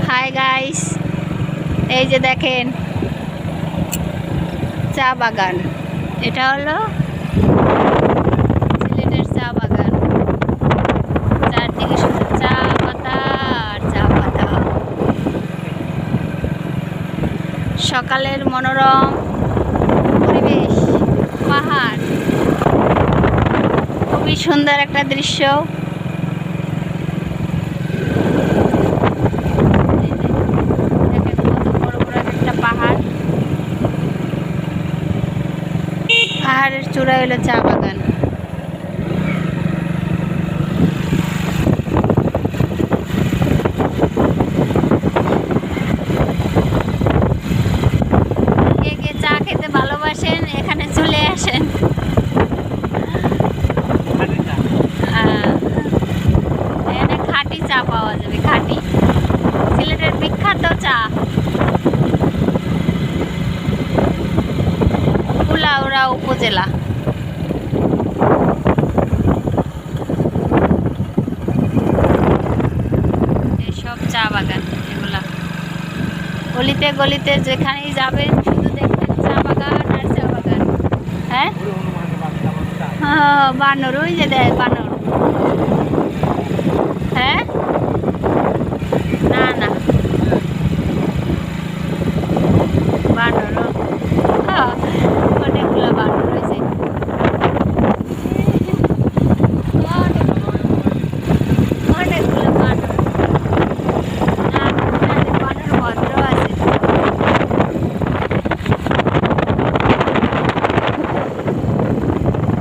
Hi guys, এই যে দেখেন চা বাগান। এটা হলো সিলেটের চা বাগান। চারদিকে শুধু চা পাতা আর চা পাতা। সকালের মনোরম পরিবেশ, পাহাড়, খুবই সুন্দর একটা দৃশ্য। পাহাড়ের চূড়ায় হলো চা বাগান। কে কে চা খেতে ভালোবাসেন এখানে চলে আসেন। এখানে খাঁটি চা পাওয়া যাবে, খাঁটি সিলেটের বিখ্যাত চা। কুলাউড়া উপজেলা। এইসব চা বাগান, এগুলা গলিতে গলিতে যেখানেই যাবেন শুধু দেখবেন চা বাগান আর চা বাগান। হ্যাঁ, বানর, ওই যে দেয় বানর।